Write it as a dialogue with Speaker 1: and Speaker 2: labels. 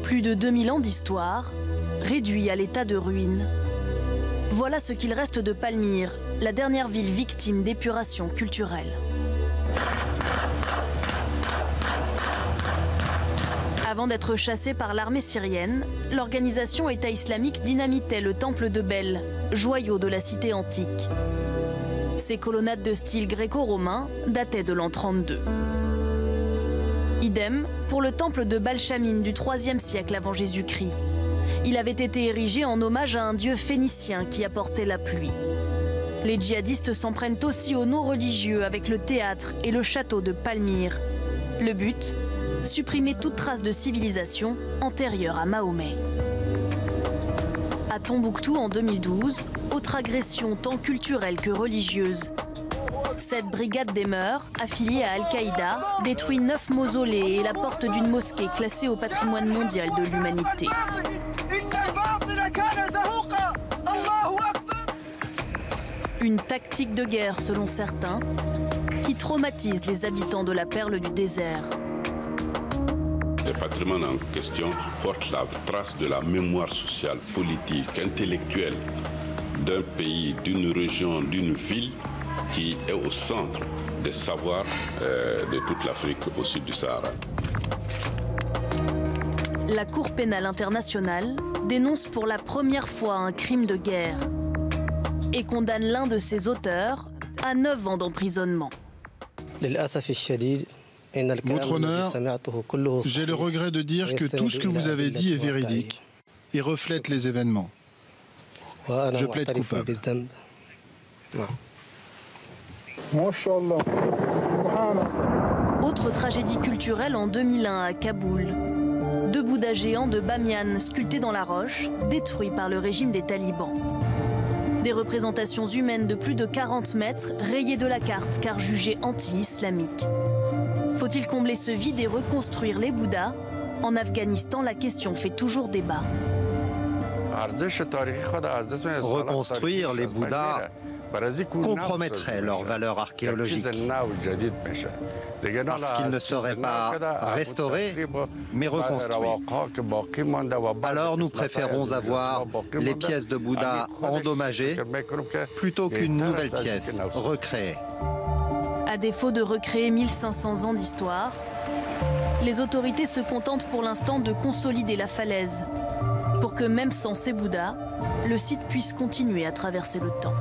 Speaker 1: Plus de 2000 ans d'histoire, réduit à l'état de ruine. Voilà ce qu'il reste de Palmyre, la dernière ville victime d'épuration culturelle. Avant d'être chassée par l'armée syrienne, l'organisation État islamique dynamitait le temple de Bel, joyau de la cité antique. Ces colonnades de style gréco-romain dataient de l'an 32. Idem pour le temple de Balchamine du IIIe siècle avant Jésus-Christ. Il avait été érigé en hommage à un dieu phénicien qui apportait la pluie. Les djihadistes s'en prennent aussi aux non-religieux avec le théâtre et le château de Palmyre. Le but ? Supprimer toute trace de civilisation antérieure à Mahomet. À Tombouctou en 2012, autre agression tant culturelle que religieuse. Cette brigade des mœurs, affiliée à Al-Qaïda, détruit 9 mausolées et la porte d'une mosquée classée au patrimoine mondial de l'humanité. Une tactique de guerre selon certains, qui traumatise les habitants de la perle du désert.
Speaker 2: Le patrimoine en question porte la trace de la mémoire sociale, politique, intellectuelle d'un pays, d'une région, d'une ville qui est au centre des savoirs de toute l'Afrique au sud du Sahara.
Speaker 1: La Cour pénale internationale dénonce pour la première fois un crime de guerre et condamne l'un de ses auteurs à 9 ans d'emprisonnement.
Speaker 3: Votre honneur, j'ai le regret de dire que tout ce que vous avez dit est véridique et reflète les événements. Je plaide coupable.
Speaker 1: Autre tragédie culturelle en 2001 à Kaboul. 2 Bouddhas géants de Bamiyan sculptés dans la roche, détruits par le régime des talibans. Des représentations humaines de plus de 40 mètres rayées de la carte car jugées anti-islamiques. Faut-il combler ce vide et reconstruire les Bouddhas? En Afghanistan, la question fait toujours débat.
Speaker 4: Reconstruire les Bouddhas compromettrait leur valeur archéologique, parce qu'ils ne seraient pas restaurés, mais reconstruits. Alors nous préférons avoir les pièces de Bouddha endommagées plutôt qu'une nouvelle pièce recréée.
Speaker 1: À défaut de recréer 1500 ans d'histoire, les autorités se contentent pour l'instant de consolider la falaise, pour que même sans ces Bouddhas, le site puisse continuer à traverser le temps.